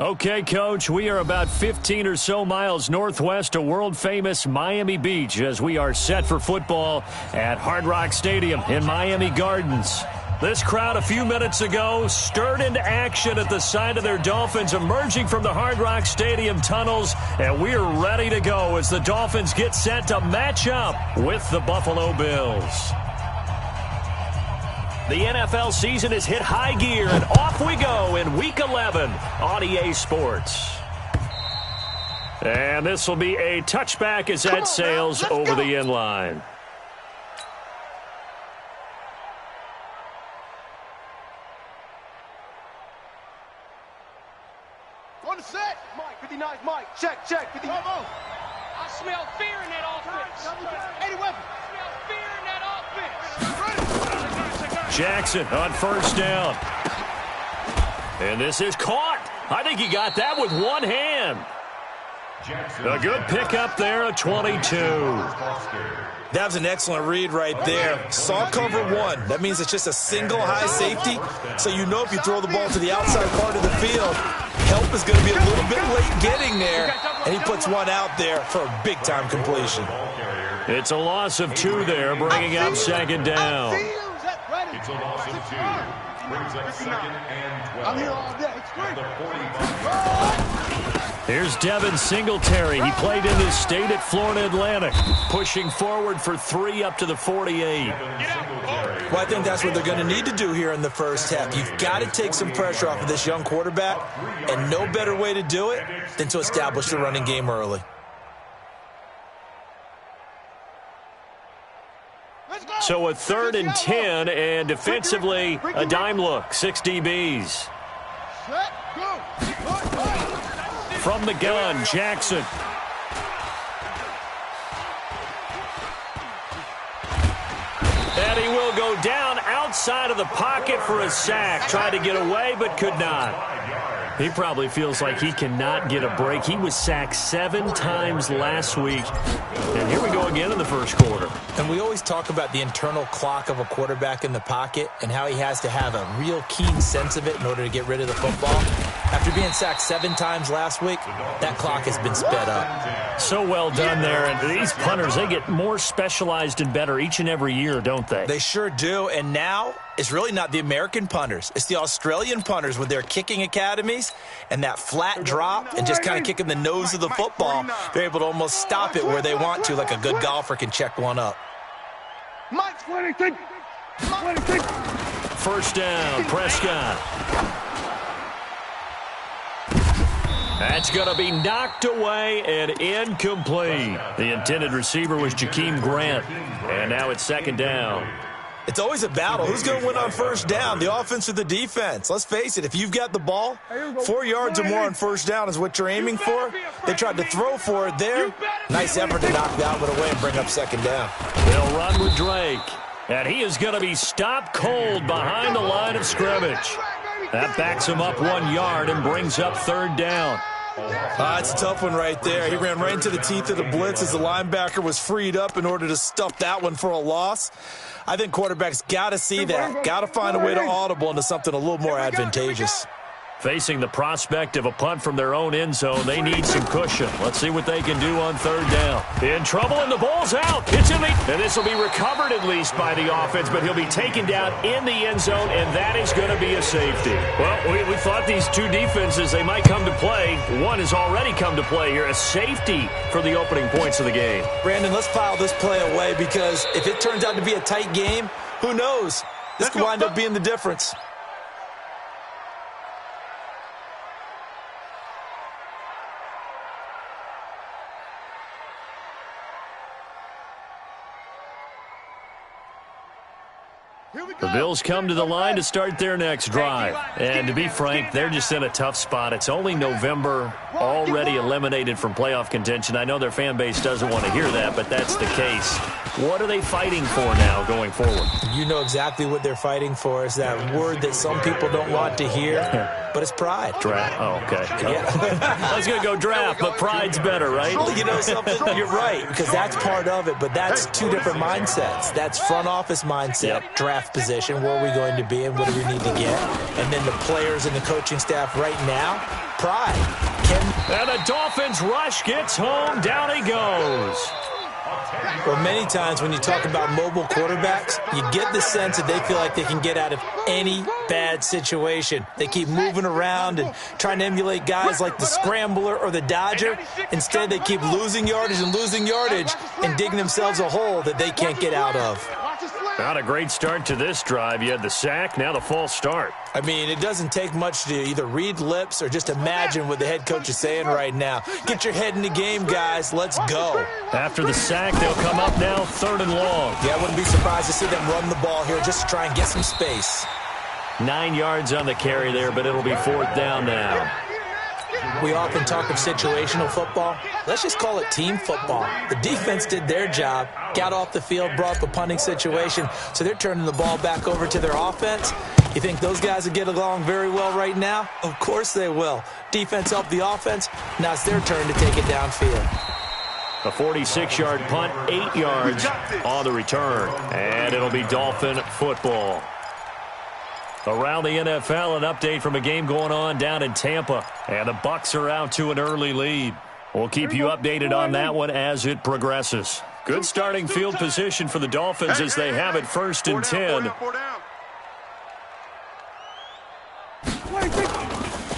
Okay, Coach, we are about 15 or so miles northwest of world-famous Miami Beach as we are set for football at Hard Rock Stadium in Miami Gardens. This crowd a few minutes ago stirred into action at the sight of their Dolphins emerging from the Hard Rock Stadium tunnels, and we're ready to go as the Dolphins get set to match up with the Buffalo Bills. The NFL season has hit high gear, and off we go in Week 11 on EA Sports. And this will be a touchback as that sails over the end line. On the set. Mike, 59, Mike. Check, 59. I smell fear in that offense. 80 weapon. I smell fear in that offense. Jackson on first down. And this is caught. I think he got that with one hand. A good pickup there at 22. That was an excellent read right there. Saw cover one. That means it's just a single high safety. So you know if you throw the ball to the outside part of the field, help is going to be a little bit late getting there. And he puts one out there for a big-time completion. It's a loss of 2 there, bringing up second down. It's a loss of 2. Brings up second and 12. I'm here all day. It's great. Here's Devin Singletary. He played in his state at Florida Atlantic, pushing forward for 3 up to the 48. Well, I think that's what they're going to need to do here in the first half. You've got to take some pressure off of this young quarterback, and no better way to do it than to establish the running game early. So a 3rd and 10, and defensively, a dime look, 6 DBs. From the gun, Jackson. And he will go down outside of the pocket for a sack. Tried to get away, but could not. He probably feels like he cannot get a break. He was sacked 7 times last week. And here we go again in the first quarter. And we always talk about the internal clock of a quarterback in the pocket and how he has to have a real keen sense of it in order to get rid of the football. After being sacked 7 times last week, that clock has been sped up. So well done there. And these punters, they get more specialized and better each and every year, don't they? They sure do. And now it's really not the American punters. It's the Australian punters with their kicking academies and that flat drop and just kind of kicking the nose of the football. They're able to almost stop it where they want to, like a good golfer can check one up. First down, Prescott. That's going to be knocked away and incomplete. The intended receiver was Jakeem Grant. And now it's second down. It's always a battle. Who's going to win on first down, the offense or the defense? Let's face it, if you've got the ball, 4 yards or more on first down is what you're aiming for. They tried to throw for it there. Nice effort to knock that one away and bring up second down. They'll run with Drake. And he is going to be stopped cold behind the line of scrimmage. That backs him up 1 yard and brings up third down. It's a tough one right there. He ran right into the teeth of the blitz as the linebacker was freed up in order to stuff that one for a loss. I think quarterbacks got to see that. Got to find a way to audible into something a little more advantageous. Facing the prospect of a punt from their own end zone, they need some cushion. Let's see what they can do on third down. In trouble, and the ball's out. It's in the... And this will be recovered at least by the offense, but he'll be taken down in the end zone, and that is going to be a safety. Well, we thought these two defenses, they might come to play. One has already come to play here. A safety for the opening points of the game. Brandon, let's file this play away because if it turns out to be a tight game, who knows? This could wind up being the difference. The Bills come to the line to start their next drive. And to be frank, they're just in a tough spot. It's only November, already eliminated from playoff contention. I know their fan base doesn't want to hear that, but that's the case. What are they fighting for now going forward? You know exactly what they're fighting for. Is that word that some people don't want to hear. but it's pride. Draft. Oh, okay. Yeah. I was going to go draft, but pride's better, right? Well, you know something? You're right, because that's part of it, but that's two different mindsets. That's front office mindset, draft position, where are we going to be and what do we need to get? And then the players and the coaching staff right now, pride. And the Dolphins rush gets home. Down he goes. Well, many times when you talk about mobile quarterbacks, you get the sense that they feel like they can get out of any bad situation. They keep moving around and trying to emulate guys like the Scrambler or the Dodger. Instead, they keep losing yardage and digging themselves a hole that they can't get out of. Not a great start to this drive. You had the sack, now the false start. I mean, it doesn't take much to either read lips or just imagine what the head coach is saying right now. Get your head in the game, guys. Let's go. After the sack, they'll come up now 3rd and long. Yeah, I wouldn't be surprised to see them run the ball here just to try and get some space. 9 yards on the carry there, but it'll be 4th down now. We often talk of situational football. Let's just call it team football. The defense did their job, got off the field, brought up a punting situation, so they're turning the ball back over to their offense. You think those guys will get along very well right now? Of course they will. Defense helped the offense. Now it's their turn to take it downfield. A 46-yard punt, 8 yards on the return. And it'll be Dolphin football. Around the NFL, an update from a game going on down in Tampa. And the Bucs are out to an early lead. We'll keep you updated on that one as it progresses. Good starting field position for the Dolphins as they have it 1st and 10.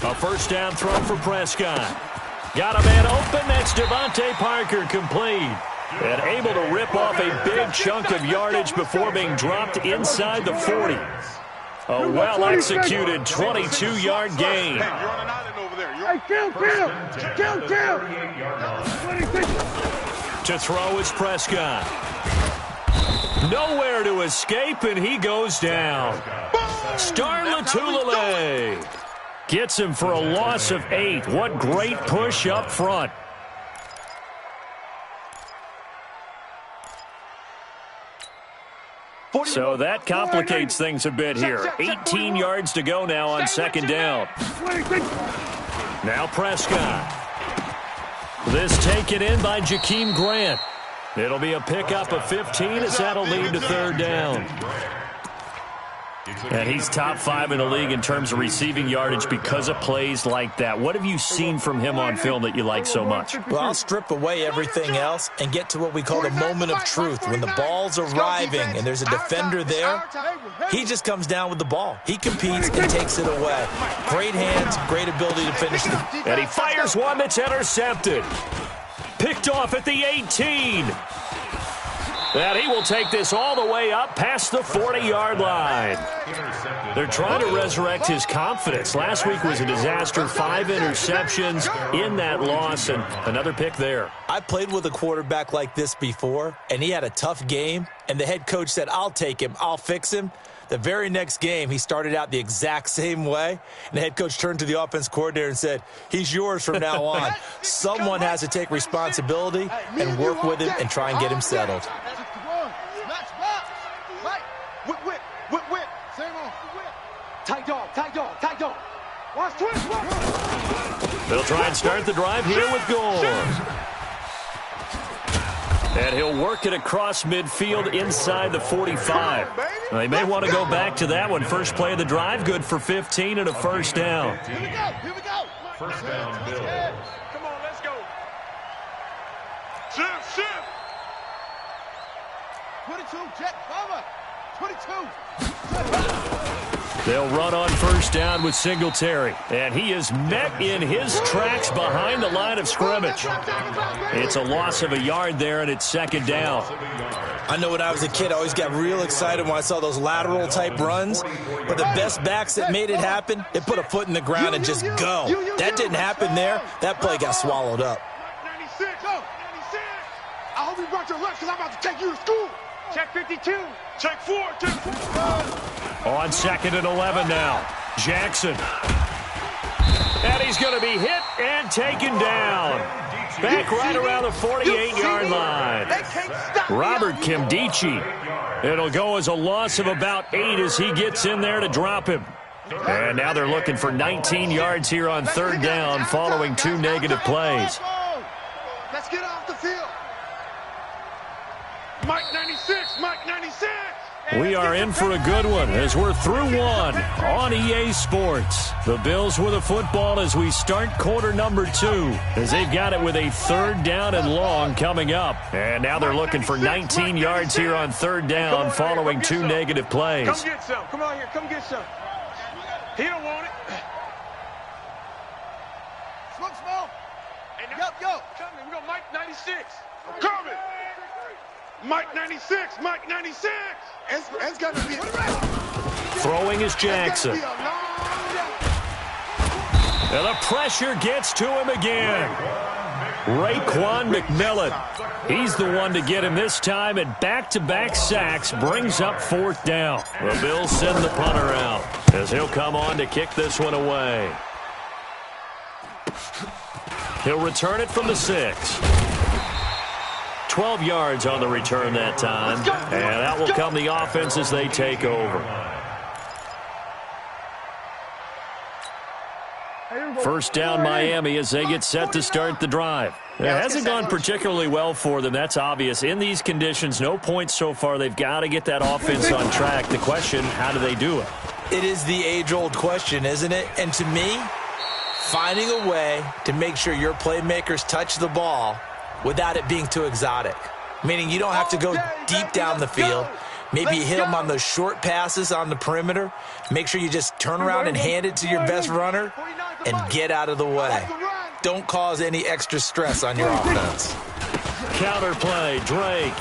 A first down throw for Prescott. Got a man open. That's Devontae Parker, complete. And able to rip off a big chunk of yardage before being dropped inside the 40. A well-executed 22-yard gain. To throw is Prescott. Nowhere to escape, and he goes down. Star Latulele gets him for a loss of 8. What great push up front. So that complicates things a bit here. 18 yards to go now on 2nd down. Now Prescott. This taken in by Jakeem Grant. It'll be a pickup of 15 as that'll lead to 3rd down. And he's top 5 in the league in terms of receiving yardage because of plays like that. What have you seen from him on film that you like so much? Well, I'll strip away everything else and get to what we call the moment of truth. When the ball's arriving and there's a defender there, he just comes down with the ball. He competes and takes it away. Great hands, great ability to finish the... And he fires one that's intercepted. Picked off at the 18. And he will take this all the way up past the 40-yard line. They're trying to resurrect his confidence. Last week was a disaster. 5 interceptions in that loss, and another pick there. I played with a quarterback like this before, and he had a tough game, and the head coach said, I'll take him, I'll fix him. The very next game, he started out the exact same way, and the head coach turned to the offense coordinator and said, he's yours from now on. Someone has to take responsibility and work with him and try and get him settled. Tight dog. Watch twist. They'll try and start the drive here with Gore. And he'll work it across midfield inside the 45. They may want to go back to that one. First play of the drive, good for 15 and a first down. Here we go. First down, Bills. Come on, let's go. Shift. 22, jet, cover. 22. They'll run on first down with Singletary. And he is met in his tracks behind the line of scrimmage. It's a loss of a yard there, and it's 2nd down. I know when I was a kid, I always got real excited when I saw those lateral-type runs. But the best backs that made it happen, they put a foot in the ground and just go. That didn't happen there. That play got swallowed up. 96. I hope you brought your lunch because I'm about to take you to school. Check 52. Check 4. On 2nd and 11 now. Jackson. And he's going to be hit and taken down. Back right around the 48-yard line. Robert Kimdichie. It'll go as a loss of about 8 as he gets in there to drop him. And now they're looking for 19 yards here on third down following 2 negative plays. Let's get off the field. Mike 96, Mike 96. We are in for a good one as we're through one on EA Sports. The Bills with a football as we start quarter number 2, as they've got it with a third down and long coming up. And now they're looking for 19 yards here on third down following 2 negative plays. Come get some. Come on here. Come get some. He don't want it. Smoke. Yep, go. Coming. We got Mike 96. I'm coming. Mike 96. Mike 96. It's got to be. Throwing is Jackson. And the pressure gets to him again. Raekwon McMillan. He's the one to get him this time, and back-to-back sacks brings up fourth down. The Bills send the punter out as he'll come on to kick this one away. He'll return it from the 6. 12 yards on the return that time, and that will come the offense as they take over. First down Miami as they get set to start the drive. It hasn't gone particularly well for them, that's obvious. In these conditions, no points so far. They've got to get that offense on track. The question, how do they do it? It is the age-old question, isn't it? And to me, finding a way to make sure your playmakers touch the ball without it being too exotic. Meaning you don't have to go deep down the field. Maybe you hit them on those short passes on the perimeter. Make sure you just turn around and hand it to your best runner and get out of the way. Don't cause any extra stress on your offense. Counter play, Drake.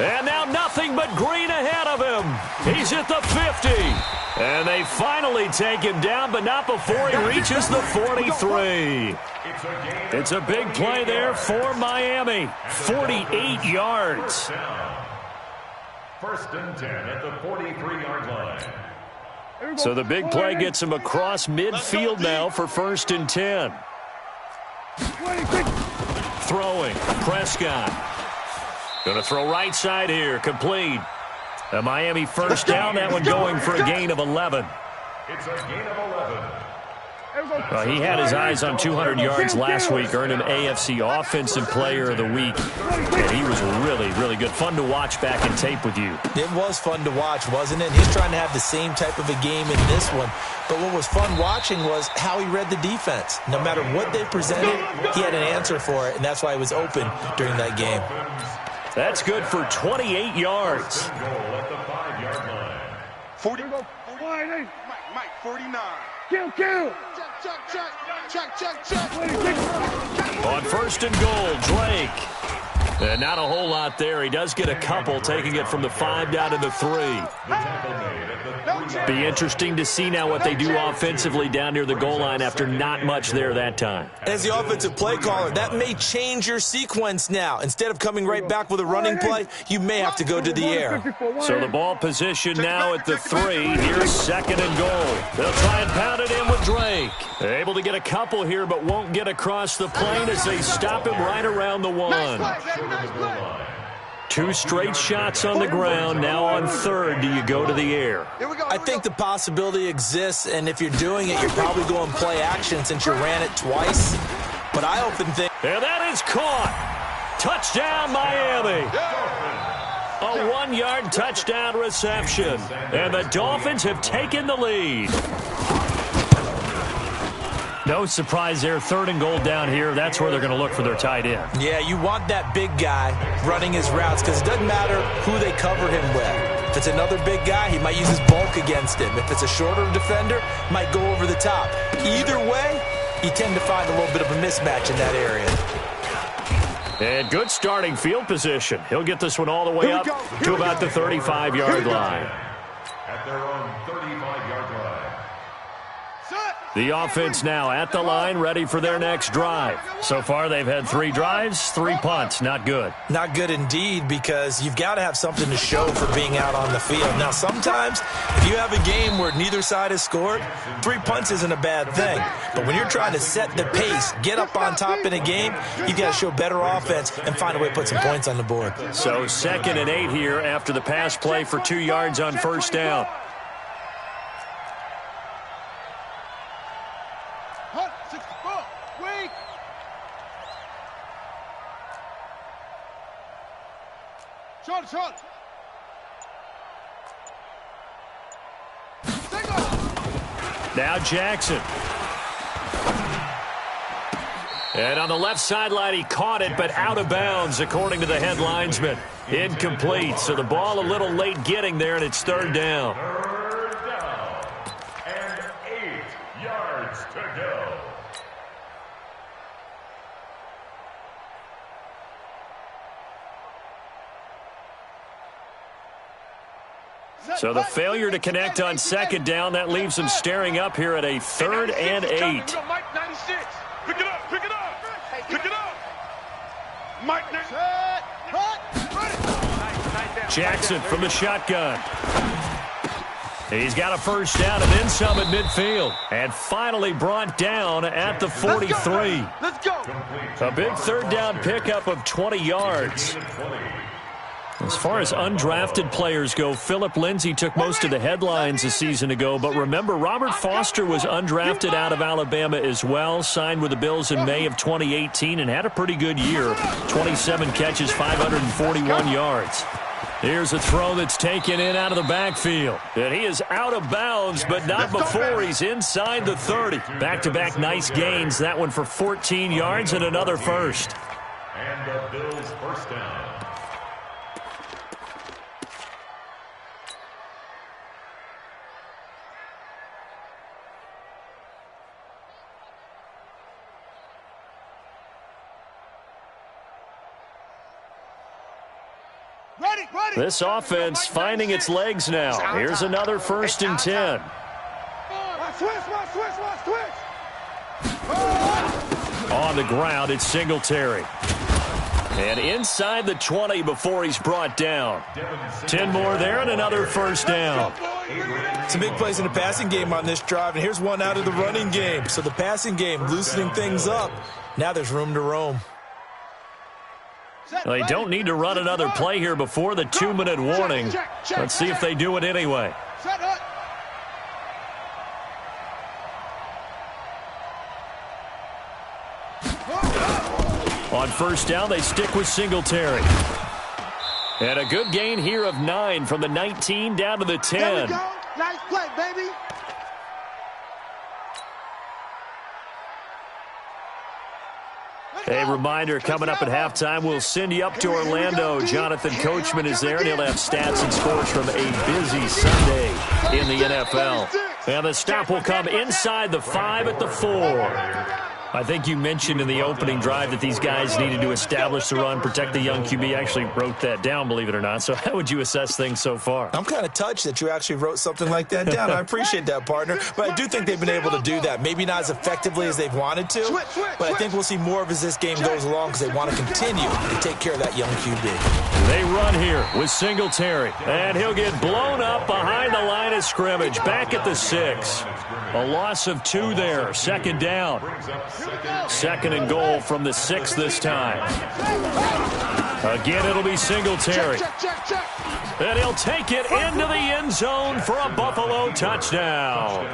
And now nothing but green ahead of him. He's at the 50. And they finally take him down, but not before he reaches the 43. It's a big play there for Miami. 48 yards. First and 10 at the 43-yard line. So the big play gets him across midfield now for first and 10. Throwing, Prescott. Going to throw right side here, complete. A Miami first down, that one going for a gain of 11. It's a gain of 11. He had his eyes on 200 yards last week, earned him AFC Offensive Player of the Week. And he was really, really good. Fun to watch back in tape with you. It was fun to watch, wasn't it? He's trying to have the same type of a game in this one. But what was fun watching was how he read the defense. No matter what they presented, he had an answer for it, and that's why he was open during that game. That's good for 28 yards. Goal at the 5-yard line. 40. Mike, 49. Kill. Check. On first and goal, Drake. And not a whole lot there. He does get a couple, taking it from the 5 down to the 3. Be interesting to see now what they do offensively down near the goal line after not much there that time. As the offensive play caller, that may change your sequence now. Instead of coming right back with a running play, you may have to go to the air. So the ball position now at the 3. Here's second and goal. They'll try and pound it in with Drake. They're able to get a couple here, but won't get across the plane as they stop him right around the 1. 2 straight shots on the ground. Now on third, do you go to the air? I think the possibility exists, and if you're doing it, you're probably going play action since you ran it twice. But I often think... And that is caught. Touchdown, Miami. A 1-yard touchdown reception. And the Dolphins have taken the lead. No surprise there. Third and goal down here. That's where they're going to look for their tight end. Yeah, you want that big guy running his routes because it doesn't matter who they cover him with. If it's another big guy, he might use his bulk against him. If it's a shorter defender, might go over the top. Either way, you tend to find a little bit of a mismatch in that area. And good starting field position. He'll get this one all the way up to about the 35-yard line. At their own 35-yard line. The offense now at the line, ready for their next drive. So far, they've had 3 drives, 3 punts. Not good. Not good indeed, because you've got to have something to show for being out on the field. Now, sometimes, if you have a game where neither side has scored, 3 punts isn't a bad thing. But when you're trying to set the pace, get up on top in a game, you've got to show better offense and find a way to put some points on the board. So 2nd and 8 here after the pass play for 2 yards on first down. Shoulder. Now Jackson. And on the left sideline, he caught it, but out of bounds, according to the head linesman. Incomplete, so the ball a little late getting there, and it's third down. Third down, and 8 yards to go. So the failure to connect on second down, that leaves them staring up here at a 3rd and 8. Mike 96. Pick it up, pick it up, pick it up. Mike 96. Jackson from the shotgun. He's got a first down and then some at midfield. And finally brought down at the 43. Let's go. A big third down pickup of 20 yards. As far as undrafted players go, Philip Lindsay took most of the headlines a season ago. But remember, Robert Foster was undrafted out of Alabama as well, signed with the Bills in May of 2018 and had a pretty good year. 27 catches, 541 yards. Here's a throw that's taken in out of the backfield. And he is out of bounds, but not before he's inside the 30. Back-to-back nice gains. That one for 14 yards and another first. And the Bills' first down. This offense finding its legs now. Here's another 1st and 10. On the ground, it's Singletary. And inside the 20 before he's brought down. 10 more there and another first down. Some big plays in the passing game on this drive, and here's one out of the running game. So the passing game loosening things up. Now there's room to roam. They don't need to run another play here before the 2-minute warning. Let's see if they do it anyway. On first down, they stick with Singletary. And a good gain here of 9 from the 19 down to the 10. Nice play, baby. A reminder, coming up at halftime, we'll send you up to Orlando. Jonathan Coachman is there, and he'll have stats and scores from a busy Sunday in the NFL. And the stop will come inside the 5 at the 4. I think you mentioned in the opening drive that these guys needed to establish the run, protect the young QB. I actually wrote that down, believe it or not. So how would you assess things so far? I'm kind of touched that you actually wrote something like that down. I appreciate that, partner. But I do think they've been able to do that. Maybe not as effectively as they've wanted to, but I think we'll see more of as this game goes along because they want to continue to take care of that young QB. They run here with Singletary, and he'll get blown up behind the line of scrimmage, back at the 6. A loss of 2 there, 2nd down. 2nd and goal from the 6 this time. Again, it'll be Singletary. And he'll take it into the end zone for a Buffalo touchdown.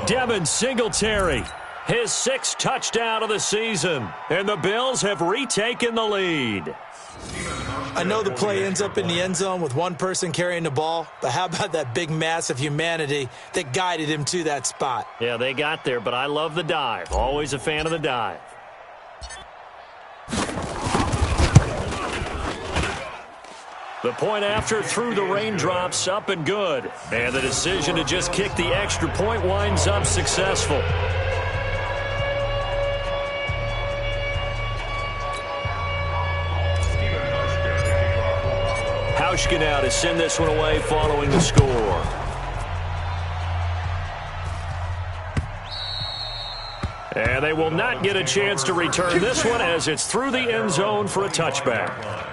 Devin Singletary, his 6th touchdown of the season. And the Bills have retaken the lead. I know the play ends up in the end zone with one person carrying the ball, but how about that big mass of humanity that guided him to that spot? Yeah, they got there, but I love the dive. Always a fan of the dive. The point after through the raindrops, up and good. And the decision to just kick the extra point winds up successful. Hauschka now to send this one away following the score. And they will not get a chance to return this one as it's through the end zone for a touchback.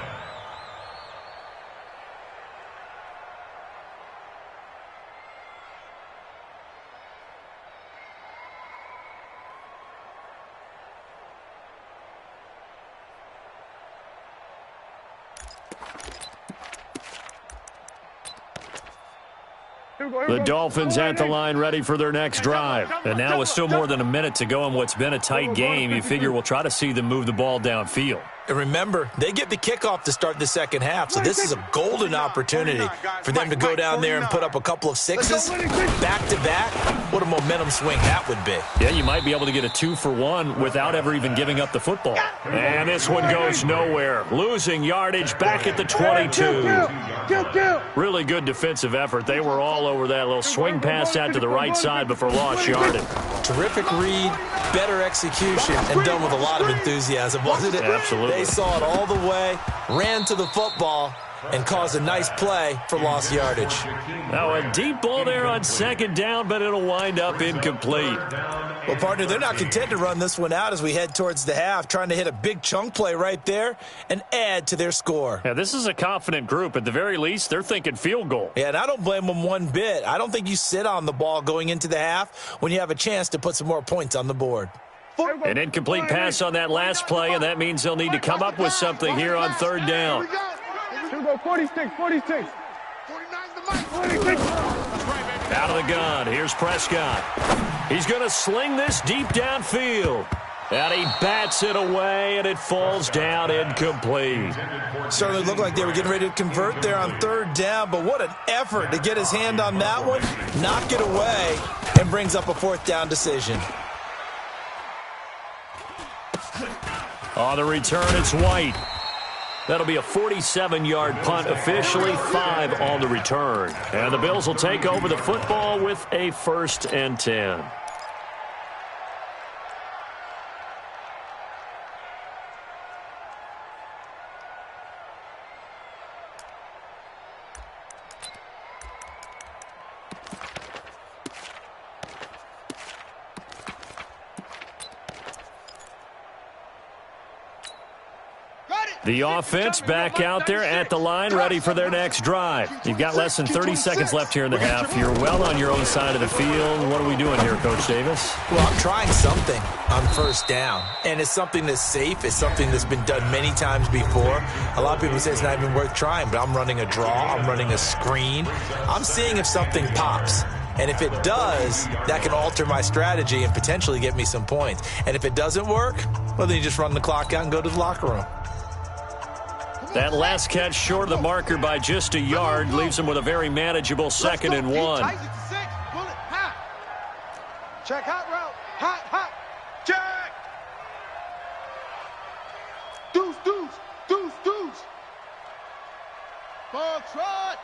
The Dolphins at the line ready for their next drive. And now with still more than a minute to go in what's been a tight game, you figure we'll try to see them move the ball downfield. And remember, they get the kickoff to start the second half, so this is a golden opportunity for them to go down there and put up a couple of sixes back-to-back. What a momentum swing that would be. Yeah, you might be able to get a 2-for-1 without ever even giving up the football. And this one goes nowhere. Losing yardage back at the 22. Really good defensive effort. They were all over that little swing pass out to the right side before lost yardage. Terrific read, better execution, and done with a lot of enthusiasm, wasn't it? Absolutely. They saw it all the way, ran to the football, and caused a nice play for lost yardage. Now a deep ball there on second down, but it'll wind up incomplete. Well, partner, they're not content to run this one out as we head towards the half, trying to hit a big chunk play right there and add to their score. Yeah, this is a confident group. At the very least, they're thinking field goal. Yeah, and I don't blame them one bit. I don't think you sit on the ball going into the half when you have a chance to put some more points on the board. An incomplete pass on that last play, and that means they'll need to come up with something here on third down. 46. 46. Out of the gun. Here's Prescott. He's going to sling this deep downfield. And he bats it away, and it falls down incomplete. Certainly looked like they were getting ready to convert there on third down, but what an effort to get his hand on that one, knock it away, and brings up a fourth down decision. On the return, it's White. That'll be a 47-yard punt, officially 5 on the return. And the Bills will take over the football with a 1st and 10. The offense back out there at the line, ready for their next drive. You've got less than 30 seconds left here in the half. You're well on your own side of the field. What are we doing here, Coach Davis? Well, I'm trying something on first down, and it's something that's safe. It's something that's been done many times before. A lot of people say it's not even worth trying, but I'm running a draw. I'm running a screen. I'm seeing if something pops. And if it does, that can alter my strategy and potentially get me some points. And if it doesn't work, well, then you just run the clock out and go to the locker room. That last catch short of the marker by just a yard leaves him with a very manageable 2nd and 1. Check hot route. Hot. Check. Deuce. Ball trot.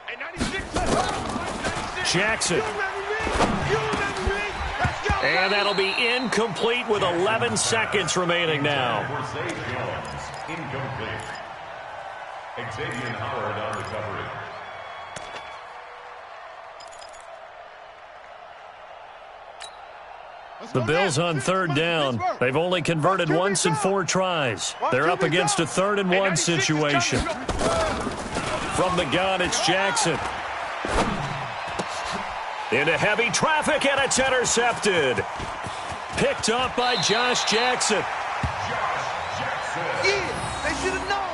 Hey, 96. Jackson. And that'll be incomplete with 11 seconds remaining now. Incomplete. Xavier Howard on recovery. The Bills on third down. They've only converted once in 4 tries. They're up against a 3rd and 1 situation. From the gun, it's Jackson. Into heavy traffic, and it's intercepted. Picked up by Josh Jackson. Yeah, they should have known.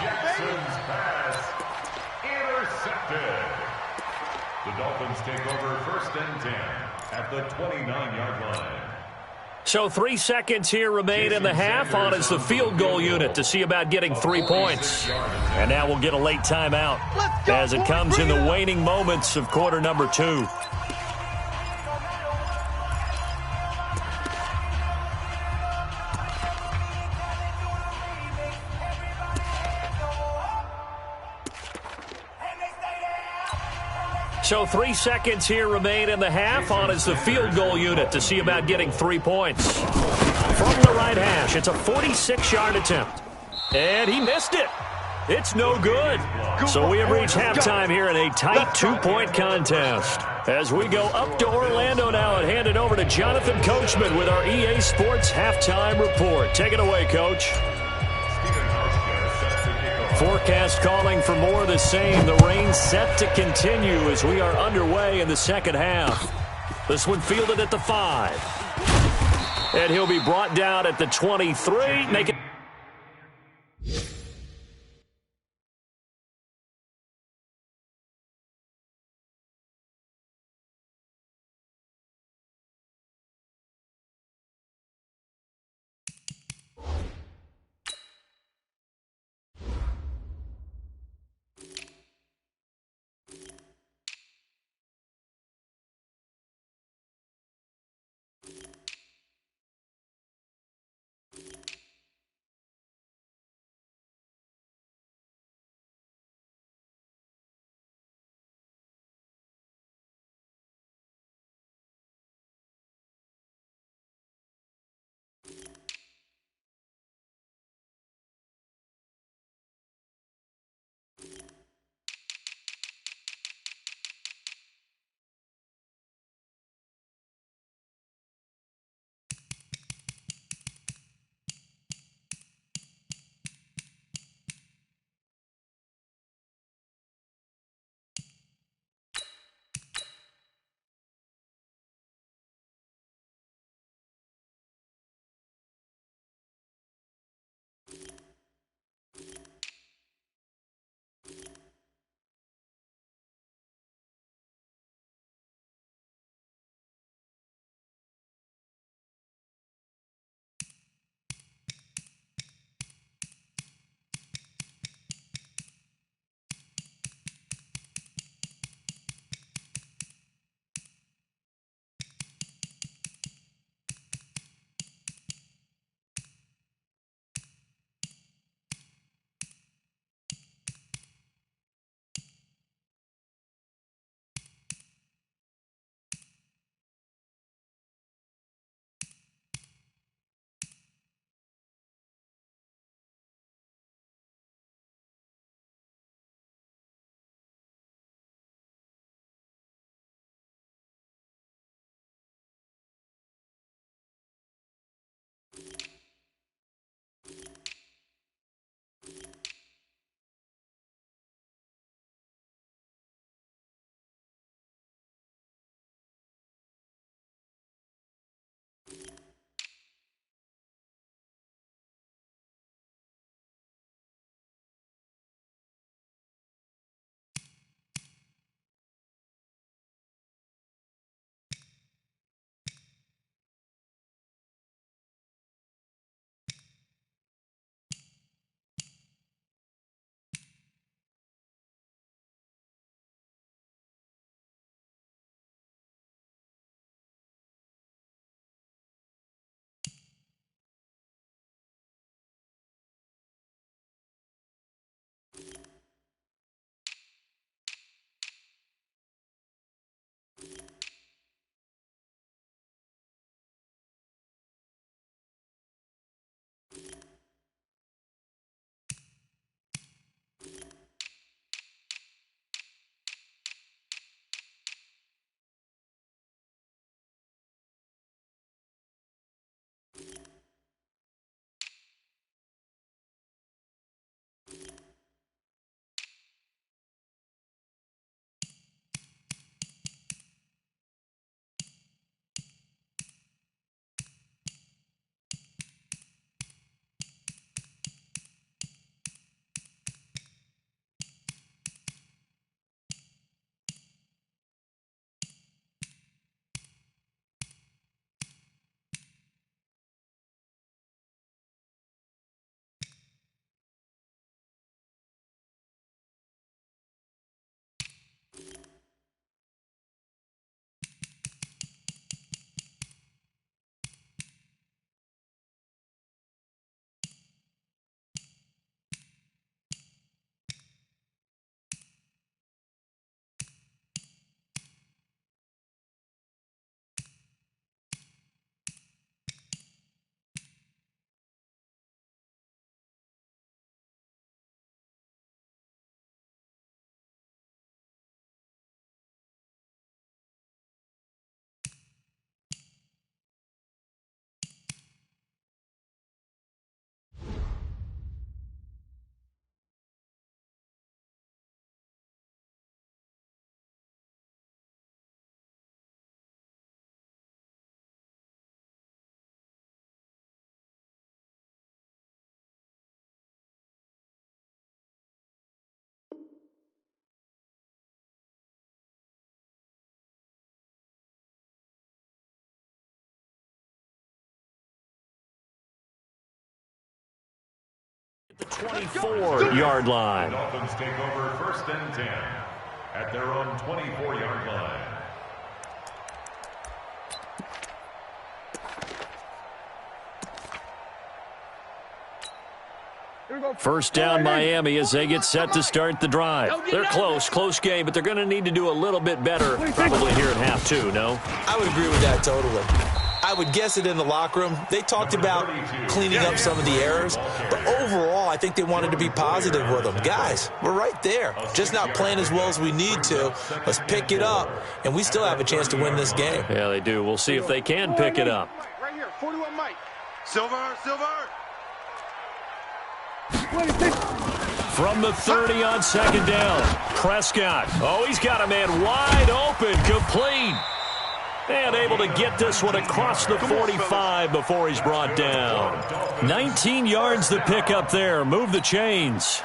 Jackson's pass intercepted. The Dolphins take over 1st and 10 at the 29-yard line. So 3 seconds here remain in the half. On is the field goal unit to see about getting 3 points. And now we'll get a late timeout as it comes in the waning moments of quarter number 2. So 3 seconds here remain in the half. On is the field goal unit to see about getting 3 points. From the right hash, it's a 46-yard attempt. And he missed it. It's no good. So we have reached halftime here in a tight 2-point contest. As we go up to Orlando now and hand it over to Jonathan Coachman with our EA Sports Halftime Report. Take it away, Coach. Forecast calling for more of the same. The rain set to continue as we are underway in the second half. This one fielded at the 5. And he'll be brought down at the 23. Make it The 24-yard line. The Dolphins take over 1st and 10 at their own 24-yard line. First down, Miami, as they get set to start the drive. They're close game, but they're going to need to do a little bit better probably here at half two, no? I would agree with that totally. I would guess it in the locker room. They talked about cleaning up some of the errors, but overall, I think they wanted to be positive with them. Guys, we're right there. Just not playing as well as we need to. Let's pick it up, and we still have a chance to win this game. Yeah, they do. We'll see if they can pick it up. Right here, 41 Mike. Silver. From the 30 on second down, Prescott. Oh, he's got a man wide open, complete. And able to get this one across the 45 before he's brought down. 19 yards to pick up there. Move the chains.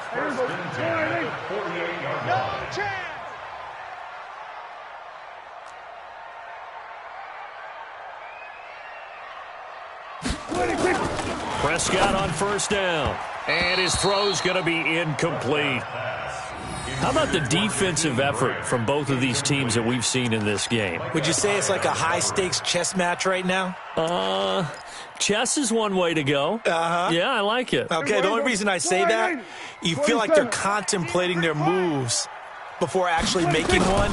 Prescott on first down. And his throw's going to be incomplete. How about the defensive effort from both of these teams that we've seen in this game? Would you say it's like a high-stakes chess match right now? Chess is one way to go. Yeah, I like it. Okay, the only reason I say that, you feel like they're contemplating their moves before actually making one,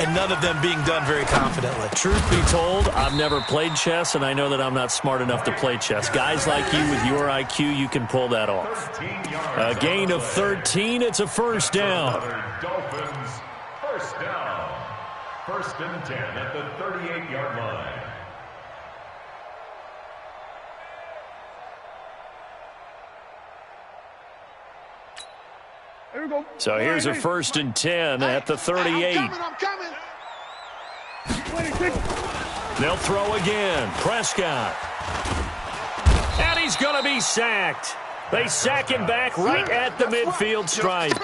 and none of them being done very confidently. Truth be told, I've never played chess, and I know that I'm not smart enough to play chess. Guys like you with your IQ, you can pull that off. A gain of 13, it's a first down. Dolphins, first down. 1st and 10 at the 38-yard line. So here's a 1st and 10 at the 38. I'm coming. They'll throw again. Prescott. And he's going to be sacked. They sack him back right at the midfield stripe.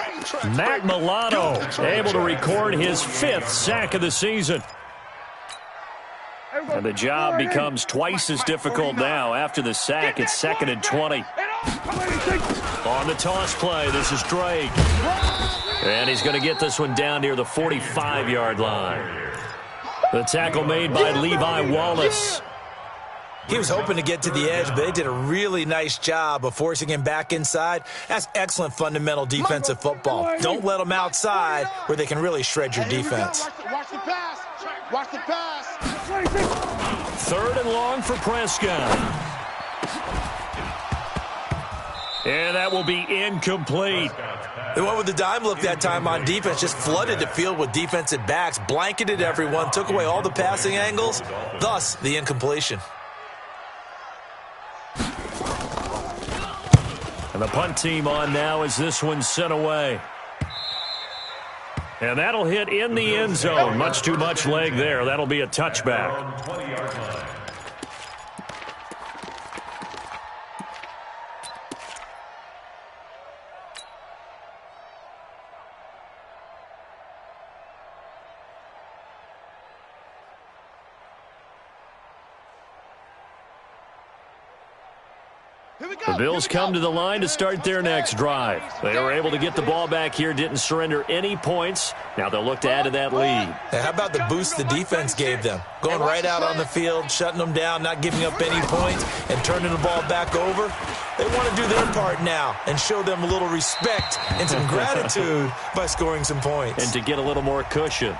Matt Milano able to record his 5th sack of the season. And the job becomes twice as difficult now. After the sack, it's 2nd and 20. On the toss play, this is Drake. And he's going to get this one down near the 45-yard line. The tackle made by Levi Wallace. He was hoping to get to the edge, but they did a really nice job of forcing him back inside. That's excellent fundamental defensive football. Don't let them outside where they can really shred your defense. Watch the pass. Watch the pass. 3rd and long for Prescott. And that will be incomplete. They went with the dime look that time on defense, just flooded the field with defensive backs, blanketed everyone, took away all the passing angles, thus the incompletion. And the punt team on now as this one's sent away. And that'll hit in the end zone. Much too much leg there. That'll be a touchback. 20-yard line. The Bills come to the line to start their next drive. They were able to get the ball back here, didn't surrender any points. Now they'll look to add to that lead. Now, how about the boost the defense gave them? Going right out on the field, shutting them down, not giving up any points, and turning the ball back over. They want to do their part now and show them a little respect and some gratitude by scoring some points. And to get a little more cushion.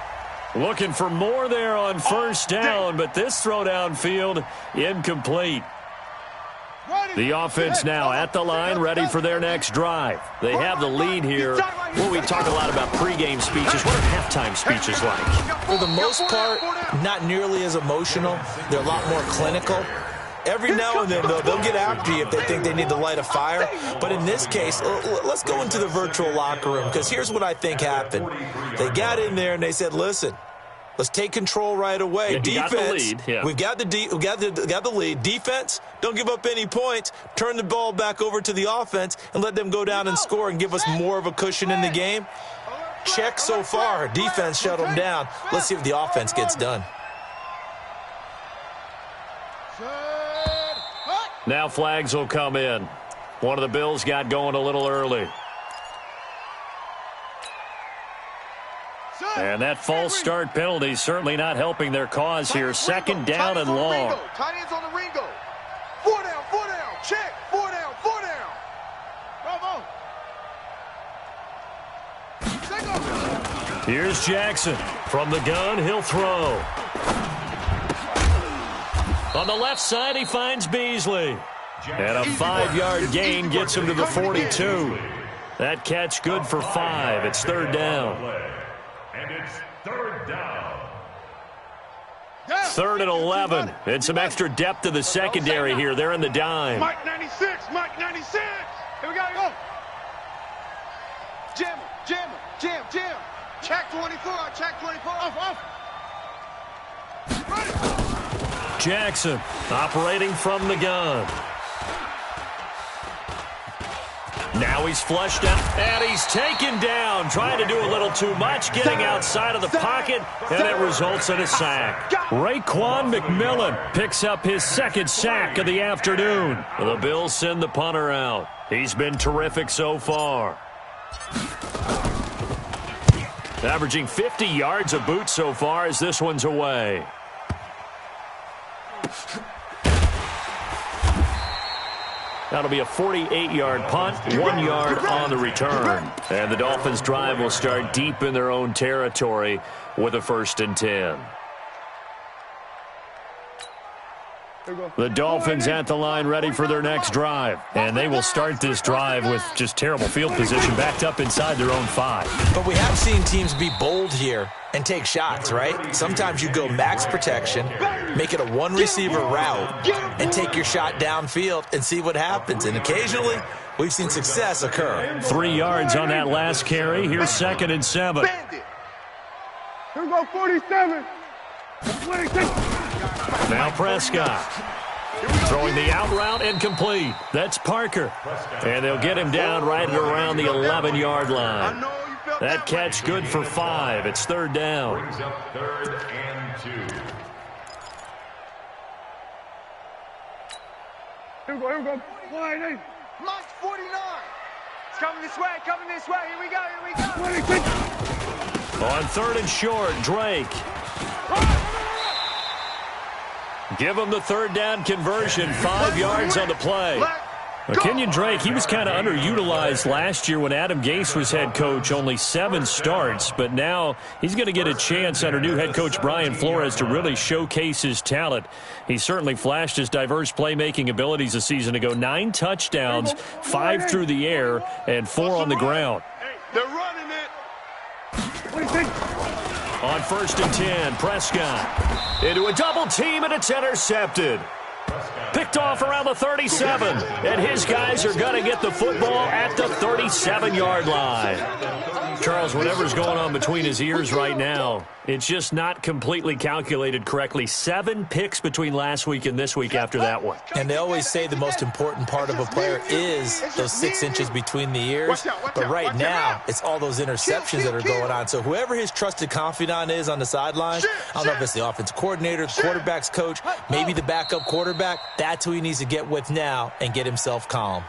Looking for more there on first down, but this throw downfield incomplete. The offense now at the line, ready for their next drive. They have the lead here. Well, we talk a lot about pregame speeches. What are halftime speeches like? For the most part, not nearly as emotional. They're a lot more clinical. Every now and then, though, they'll get after you if they think they need to light a fire. But in this case, let's go into the virtual locker room, because here's what I think happened. They got in there and they said, listen, let's take control right away. Yeah, defense, got the lead. Yeah. we've got the lead. Defense, don't give up any points. Turn the ball back over to the offense and let them go down and score and give us more of a cushion in the game. Check so far. Defense shut them down. Let's see if the offense gets done. Now flags will come in. One of the Bills got going a little early. And that false start penalty certainly not helping their cause here. Second down and long. Tight ends on the Ringo. 4 down, 4 down. Check. 4 down, 4 down. Bravo. Here's Jackson. From the gun, he'll throw. On the left side, he finds Beasley. And a 5-yard gain gets him to the 42. That catch good for 5. It's third down. And it's third down. Third and 11. And some extra depth to the secondary here. They're in the dime. Mike 96. Mike 96. Here we go. Jam, jam, jam, jam. Check 24. Check 24. Off. Ready. Jackson operating from the gun. Now he's flushed out, and he's taken down, trying to do a little too much, getting outside of the pocket, and it results in a sack. Raekwon McMillan picks up his second sack of the afternoon. The Bills send the punter out. He's been terrific so far. Averaging 50 yards a boot so far as this one's away. That'll be a 48-yard punt, 1 yard on the return. And the Dolphins' drive will start deep in their own territory with a 1st and 10. The Dolphins at the line ready for their next drive. And they will start this drive with just terrible field position backed up inside their own 5. But we have seen teams be bold here and take shots, right? Sometimes you go max protection, make it a one-receiver route, and take your shot downfield and see what happens. And occasionally, we've seen success occur. 3 yards on that last carry. Here's 2nd and 7. Here we go, 47. Now Prescott. Throwing the out route incomplete. That's Parker. And they'll get him down right at around the 11-yard line. That catch good for 5. It's third down. Brings up 3rd and 2. Here we go. March 49. It's coming this way. Here we go. On 3rd and short, Drake. Give him the third down conversion. 5 yards on the play. Kenyon Drake, he was kind of underutilized last year when Adam Gase was head coach. Only 7 starts, but now he's going to get a chance under new head coach Brian Flores to really showcase his talent. He certainly flashed his diverse playmaking abilities a season ago. 9 touchdowns, 5 through the air, and 4 on the ground. They're running it. On 1st and 10, Prescott into a double team, and it's intercepted. Picked off around the 37, and his guys are going to get the football at the 37-yard line. Charles, whatever's going on between his ears right now, it's just not completely calculated correctly. 7 picks between last week and this week after that one. And they always say the most important part of a player is those 6 inches between the ears. But right now, it's all those interceptions that are going on. So whoever his trusted confidant is on the sidelines, I don't know if it's the offensive coordinator, the quarterback's coach, maybe the backup quarterback, that's who he needs to get with now and get himself calm.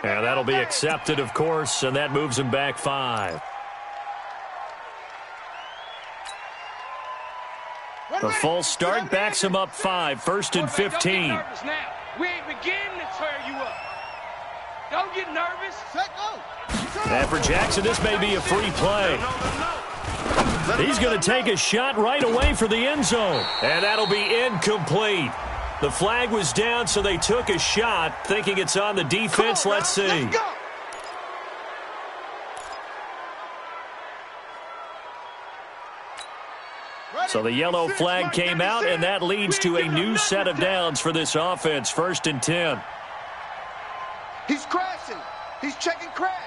And that'll be accepted, of course, and that moves him back 5. The false start backs him up 5, 1st and 15. Don't get nervous now. We ain't beginning to tear you up. Don't get nervous. And for Jackson, this may be a free play. He's going to take a shot right away for the end zone. And that'll be incomplete. The flag was down, so they took a shot, thinking it's on the defense. Let's see. So the yellow flag came out, and that leads to a new set of downs for this offense. 1st and 10. He's crashing. He's checking crash.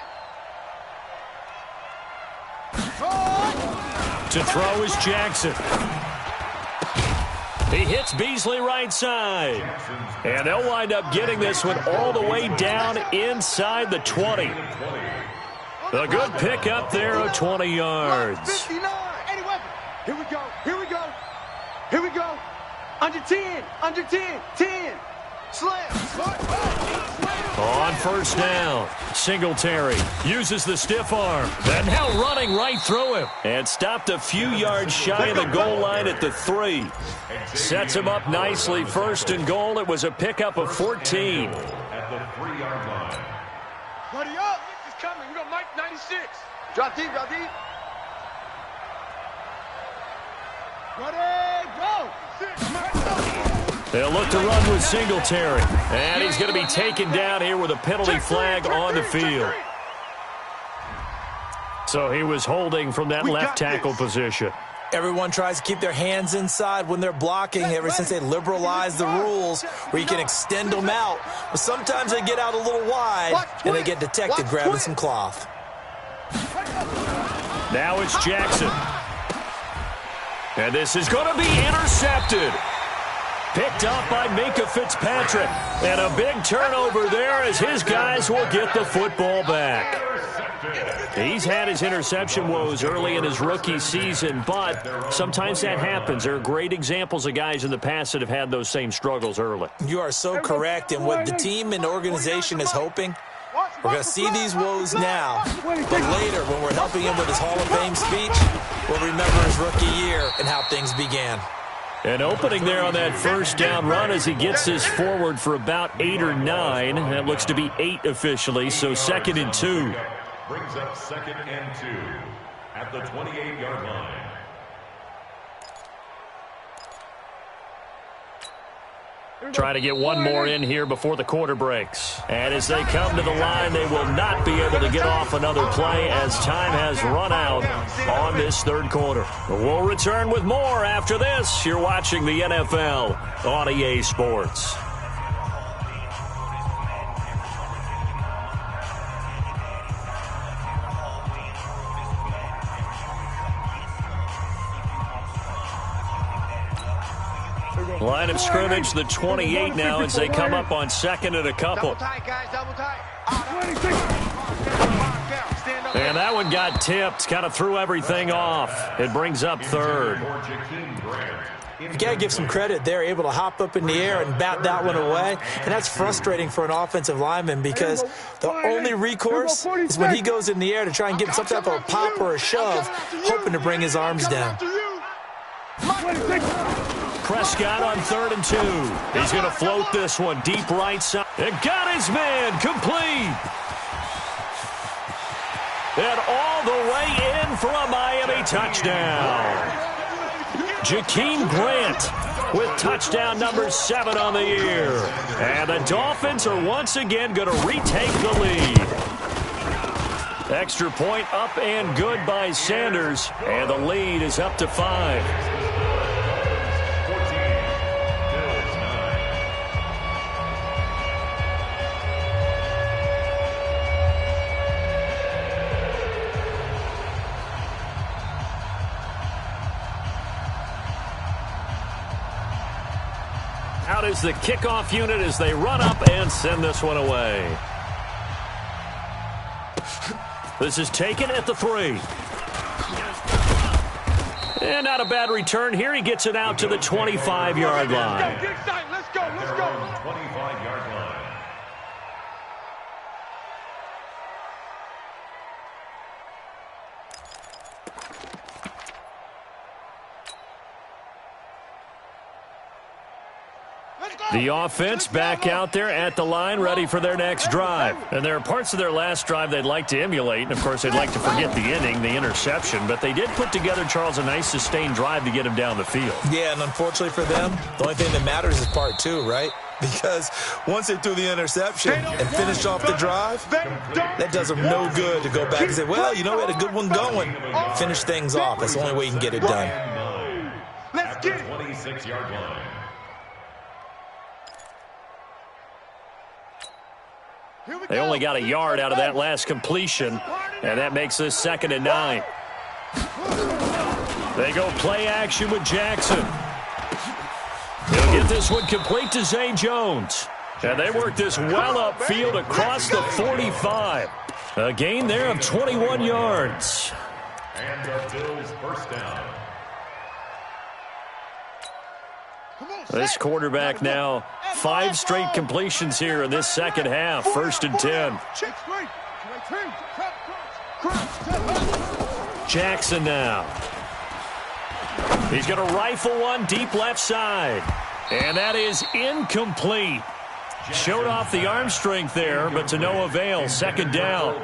To throw is Jackson. He hits Beasley right side. And they'll wind up getting this one all the way down inside the 20. A good pickup there of 20 yards. Here we go. Under 10. 10. On first down, Singletary uses the stiff arm. And now running right through him. And stopped a few yards shy of the goal line at the 3. Sets him up nicely. First and goal. It was a pickup of 14. At the 3-yard line. Buddy up. He's coming. We got Mike 96. Drop deep, drop deep. Ready, go. They'll look to run with Singletary. And he's going to be taken down here with a penalty flag on the field. So he was holding from that left tackle position. Everyone tries to keep their hands inside when they're blocking ever since they liberalized the rules where you can extend them out. But sometimes they get out a little wide and they get detected grabbing some cloth. Now it's Jackson. And this is going to be intercepted. Picked up by Minkah Fitzpatrick. And a big turnover there as his guys will get the football back. He's had his interception woes early in his rookie season, but sometimes that happens. There are great examples of guys in the past that have had those same struggles early. You are so correct. And what the team and organization is hoping, we're going to see these woes now, but later when we're helping him with his Hall of Fame speech, we'll remember his rookie year and how things began. An opening there on that first down run as he gets this forward for about 8 or 9. That looks to be 8 officially, so 2nd and 2. Brings up 2nd and 2 at the 28-yard line. Try to get one more in here before the quarter breaks. And as they come to the line, they will not be able to get off another play as time has run out on this third quarter. We'll return with more after this. You're watching the NFL on EA Sports. Line of scrimmage, the 28 now as they come up on 2nd and a couple. Double tight, guys, double tight. And that one got tipped, kind of threw everything off. It brings up 3rd. You got to give some credit. They're able to hop up in the air and bat that one away. And that's frustrating for an offensive lineman because the only recourse is when he goes in the air to try and get some type of a pop or a shove, hoping to bring his arms down. Prescott on 3rd and 2. He's going to float this one deep right side. It got his man complete. And all the way in for a Miami touchdown. Jakeem Grant with touchdown number 7 on the year. And the Dolphins are once again going to retake the lead. Extra point up and good by Sanders. And the lead is up to 5. Out is the kickoff unit as they run up and send this one away. This is taken at the 3. And not a bad return here. He gets it out to the 25-yard line. Let's go, let's go. 25-yard line. The offense back out there at the line, ready for their next drive. And there are parts of their last drive they'd like to emulate. And, of course, they'd like to forget the inning, the interception. But they did put together, Charles, a nice sustained drive to get him down the field. Yeah, and unfortunately for them, the only thing that matters is part 2, right? Because once they threw the interception and finished off the drive, that does them no good to go back and say, well, you know, we had a good one going. Finish things off. That's the only way you can get it done. Let's get it. 26-yard line. They only got a yard out of that last completion, and that makes this 2nd and 9. They go play action with Jackson. He'll get this one complete to Zay Jones. And they work this well upfield across the 45. A gain there of 21 yards. And the Bills first down. This quarterback now 5 straight completions here in this second half. 1st and 10. Jackson now. He's going to rifle one deep left side. And that is incomplete. Showed off the arm strength there, but to no avail. 2nd down.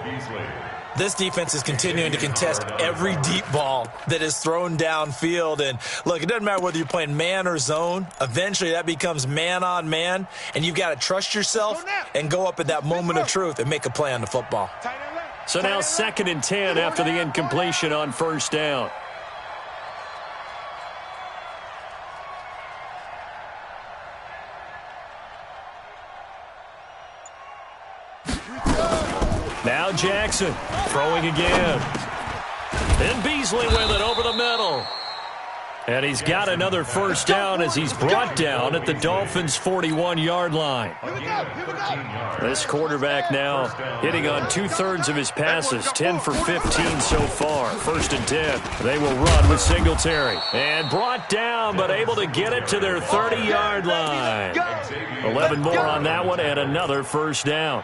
This defense is continuing to contest every deep ball that is thrown downfield. And, look, it doesn't matter whether you're playing man or zone. Eventually, that becomes man on man, and you've got to trust yourself and go up at that moment of truth and make a play on the football. So now 2nd and 10 after the incompletion on 1st down. Now Jackson throwing again. And Beasley with it over the middle. And he's got another 1st down as he's brought down at the Dolphins' 41-yard line. This quarterback now hitting on 2/3 of his passes, 10 for 15 so far. 1st and 10. They will run with Singletary. And brought down, but able to get it to their 30-yard line. 11 more on that one, and another 1st down.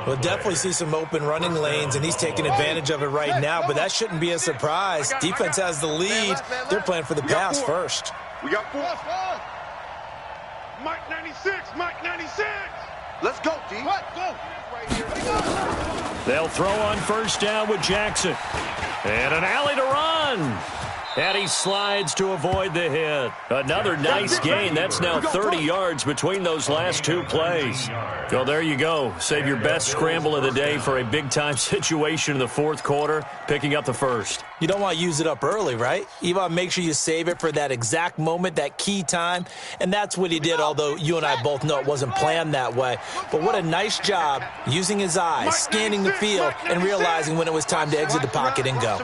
We'll definitely see some open running lanes, and he's taking advantage of it right now, but that shouldn't be a surprise. Defense has the lead. They're playing for the pass first. We got 4. Mike 96, Mike 96. Let's go, D. Go. They'll throw on 1st down with Jackson. And an alley to run. And he slides to avoid the hit. Another nice gain. That's now 30 yards between those last 2 plays. Well, there you go. Save your best scramble of the day for a big-time situation in the 4th quarter, picking up the 1st. You don't want to use it up early, right? You want to make sure you save it for that exact moment, that key time. And that's what he did, although you and I both know it wasn't planned that way. But what a nice job using his eyes, scanning the field, and realizing when it was time to exit the pocket and go.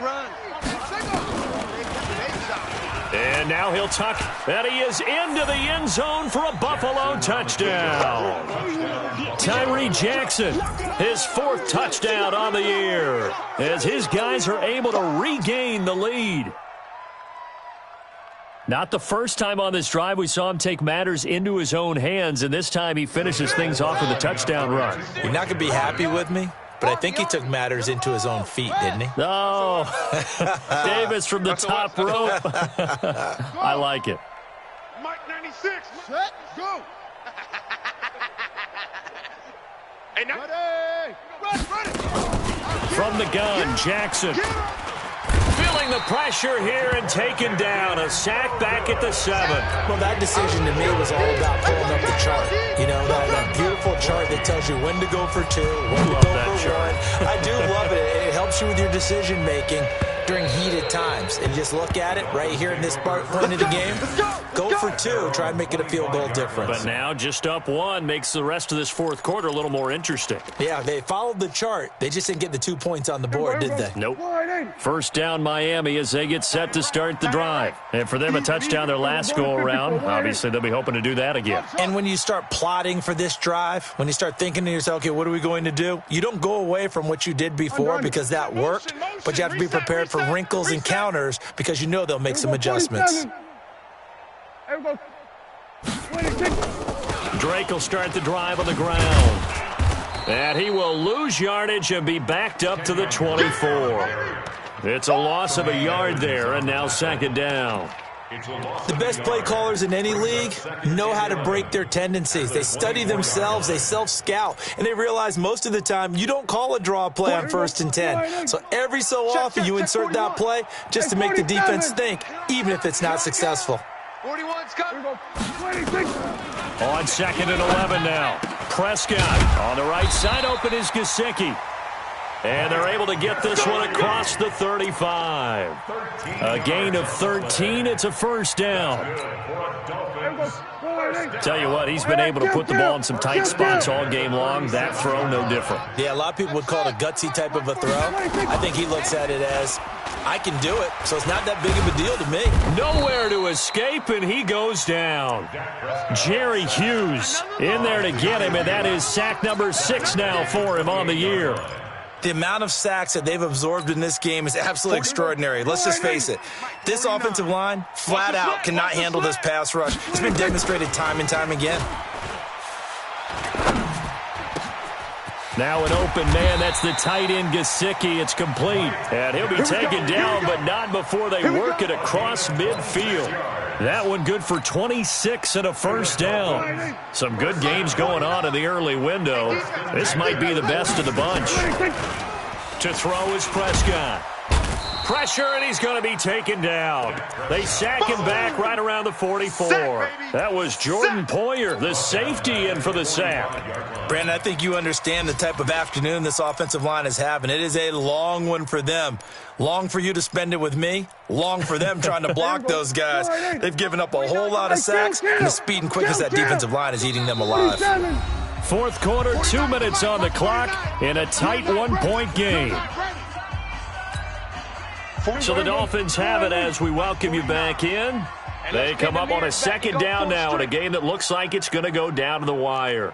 And now he'll tuck, and he is into the end zone for a Buffalo touchdown. Tyree Jackson, his 4th touchdown on the year, as his guys are able to regain the lead. Not the first time on this drive we saw him take matters into his own hands, and this time he finishes things off with a touchdown run. You're not going to be happy with me? But I think he took matters into his own feet, didn't he? Oh, Davis from the top rope. I like it. Mike 96. Set, go. Hey, now. Ready. From the gun, Jackson. Feeling the pressure here and taken down. A sack back at the 7. Well, that decision to me was all about pulling up the chart. You know, that beautiful chart that tells you when to go for 2, when to go for 1. I do love it. It helps you with your decision-making during heated times. And just look at it right here in this point of the game. Go for 2. Try and make it a field goal difference. But now just up 1 makes the rest of this 4th quarter a little more interesting. Yeah, they followed the chart. They just didn't get the 2 points on the board, did they? Nope. 1st down Miami as they get set to start the drive. And for them, a touchdown their last go-around. Obviously, they'll be hoping to do that again. And when you start plotting for this drive, when you start thinking to yourself, okay, what are we going to do? You don't go away from what you did before because that worked, but you have to be prepared for wrinkles and counters because you know they'll make some adjustments. Drake will start the drive on the ground. And he will lose yardage and be backed up to the 24. It's a loss of a yard there, and now 2nd down. The best play callers in any league know how to break their tendencies. They study themselves, they self-scout, and they realize most of the time you don't call a draw play on 1st and 10. So every so often you insert that play just to make the defense think, even if it's not successful. 41's coming. On 2nd and 11 now. Prescott on the right side. Open is Gesicki. And they're able to get this one across the 35. A gain of 13. It's a 1st down. Tell you what, he's been able to put the ball in some tight spots all game long. That throw, no different. Yeah, a lot of people would call it a gutsy type of a throw. I think he looks at it as, I can do it, so it's not that big of a deal to me. Nowhere to escape, and he goes down. Jerry Hughes in there to get him, and that is sack number 6 now for him on the year. The amount of sacks that they've absorbed in this game is absolutely extraordinary. Let's just face it. This offensive line, flat out, cannot handle this pass rush. It's been demonstrated time and time again. Now an open man. That's the tight end, Gesicki. It's complete. And he'll be taken down, but not before they work it across midfield. That one good for 26 and a first down. Some good games going on in the early window. This might be the best of the bunch. To throw is Prescott. Pressure, and he's going to be taken down. They sack him back right around the 44. That was Jordan Poyer, the safety, in for the sack. Brandon, I think you understand the type of afternoon this offensive line is having. It is a long one for them. Long for you to spend it with me. Long for them trying to block those guys. They've given up a whole lot of sacks, and the speed and quickness of that defensive line is eating them alive. Fourth quarter, 2 minutes on the clock in a tight one-point game. So the Dolphins have it as we welcome you back in. They come up on a second down now in a game that looks like it's going to go down to the wire.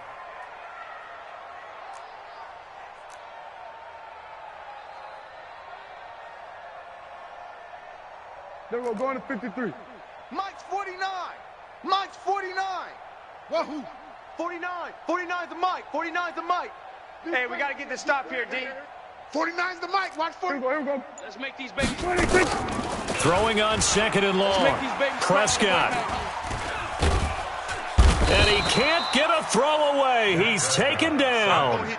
We're going to 53. Mike's 49. Mike's 49. Well, who? 49. 49's the Mike. 49's the Mike. Hey, we got to get this stop here, D. 49's the mic. Watch 40. Here we go. Let's make these babies. 26. Throwing on second and long. Prescott. And he can't get a throw away. He's taken down.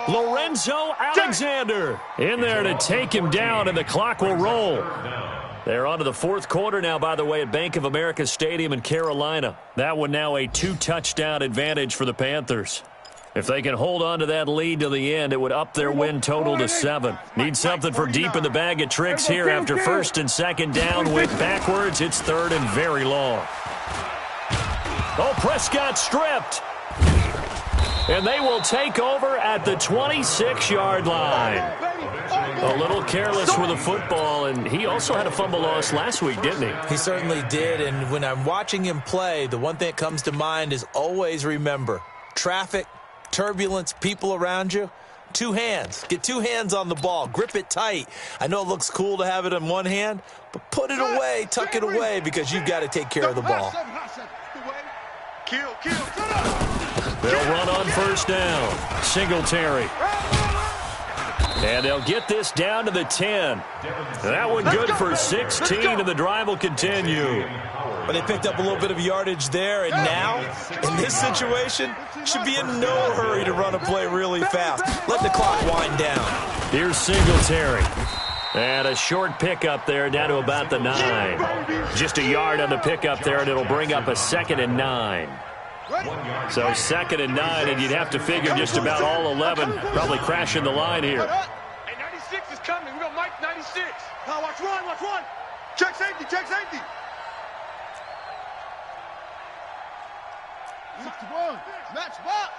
Lorenzo Alexander in there to take him down, and the clock will roll. They're on to the fourth quarter now, by the way, at Bank of America Stadium in Carolina. That one now a 2-touchdown advantage for the Panthers. If they can hold on to that lead to the end, it would up their win total to 7. Need something for deep in the bag of tricks here after first and second down. Went backwards. It's third and very long. Oh, Prescott stripped. And they will take over at the 26-yard line. A little careless with the football, and he also had a fumble loss last week, didn't he? He certainly did, and when I'm watching him play, the one thing that comes to mind is always remember, traffic, turbulence, people around you, 2 hands. Get 2 hands on the ball. Grip it tight. I know it looks cool to have it in one hand, but put it away, tuck it away, because you've got to take care of the ball. Kill. They'll run on first down. Singletary. And they'll get this down to the 10. That one good for 16, and the drive will continue. But they picked up a little bit of yardage there, and now, in this situation, should be in no hurry to run a play really fast. Let the clock wind down. Here's Singletary. And a short pickup there down to about the 9. Just a yard on the pickup there, and it'll bring up a 2nd and 9. So 2nd and 9, and you'd have to figure just about all 11 probably crashing the line here. Hey, 96 is coming. We're going to Mike 96. Now watch one. Check safety. 61. Match box.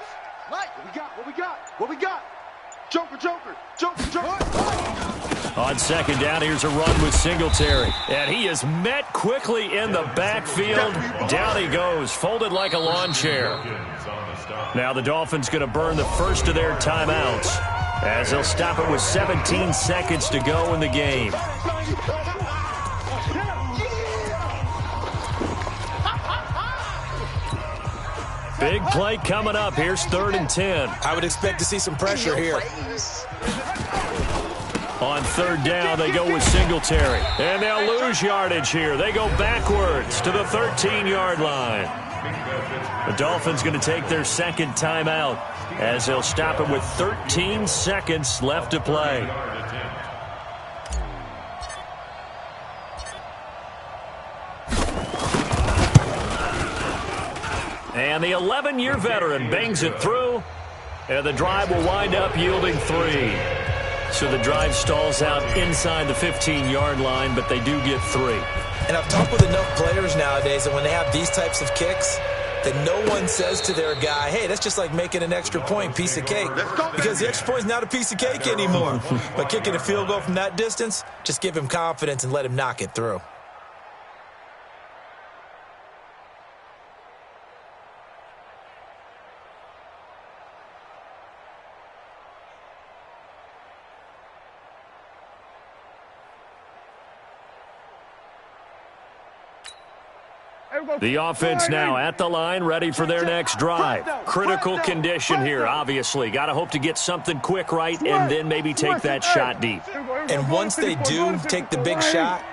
Mike, what we got? Joker. On second down, here's a run with Singletary. And he is met quickly in the backfield. Down he goes, folded like a lawn chair. Now the Dolphins going to burn the first of their timeouts as they'll stop it with 17 seconds to go in the game. Big play coming up. Here's 3rd and 10. I would expect to see some pressure here. On 3rd down, they go with Singletary. And they'll lose yardage here. They go backwards to the 13-yard line. The Dolphins going to take their second timeout as they'll stop it with 13 seconds left to play. And the 11-year veteran bangs it through, and the drive will wind up yielding 3. So the drive stalls out inside the 15-yard line, but they do get 3. And I've talked with enough players nowadays that when they have these types of kicks, that no one says to their guy, hey, that's just like making an extra point, piece of cake. Because the extra point is not a piece of cake anymore. But kicking a field goal from that distance, just give him confidence and let him knock it through. The offense now at the line, ready for their next drive. Critical condition here, obviously. Got to hope to get something quick right and then maybe take that shot deep. And once they do take the big shot,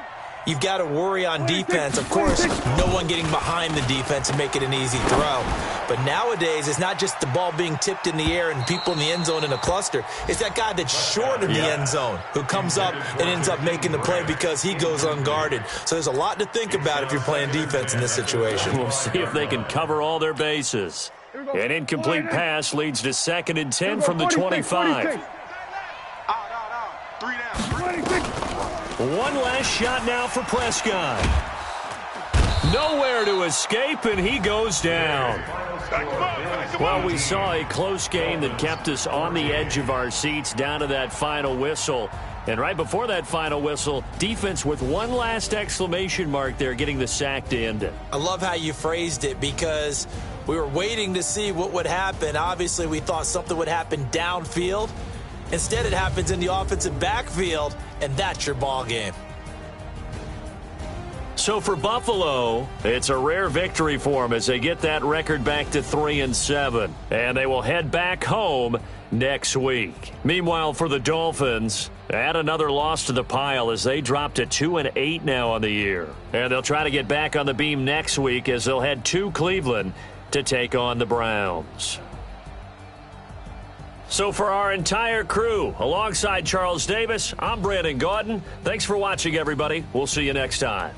you've got to worry on defense. Of course, no one getting behind the defense and make it an easy throw. But nowadays, it's not just the ball being tipped in the air and people in the end zone in a cluster. It's that guy that's short in the end zone who comes up and ends up making the play because he goes unguarded. So there's a lot to think about if you're playing defense in this situation. We'll see if they can cover all their bases. An incomplete pass leads to 2nd and 10 from the 25. One last shot now for Prescott. Nowhere to escape, and he goes down. Well, we saw a close game that kept us on the edge of our seats down to that final whistle. And right before that final whistle, defense with one last exclamation mark there, getting the sack to end it. I love how you phrased it because we were waiting to see what would happen. Obviously, we thought something would happen downfield. Instead, it happens in the offensive backfield, and that's your ball game. So for Buffalo, it's a rare victory for them as they get that record back to 3-7. And they will head back home next week. Meanwhile, for the Dolphins, add another loss to the pile as they drop to 2-8 now on the year. And they'll try to get back on the beam next week as they'll head to Cleveland to take on the Browns. So for our entire crew, alongside Charles Davis, I'm Brandon Gaudin. Thanks for watching, everybody. We'll see you next time.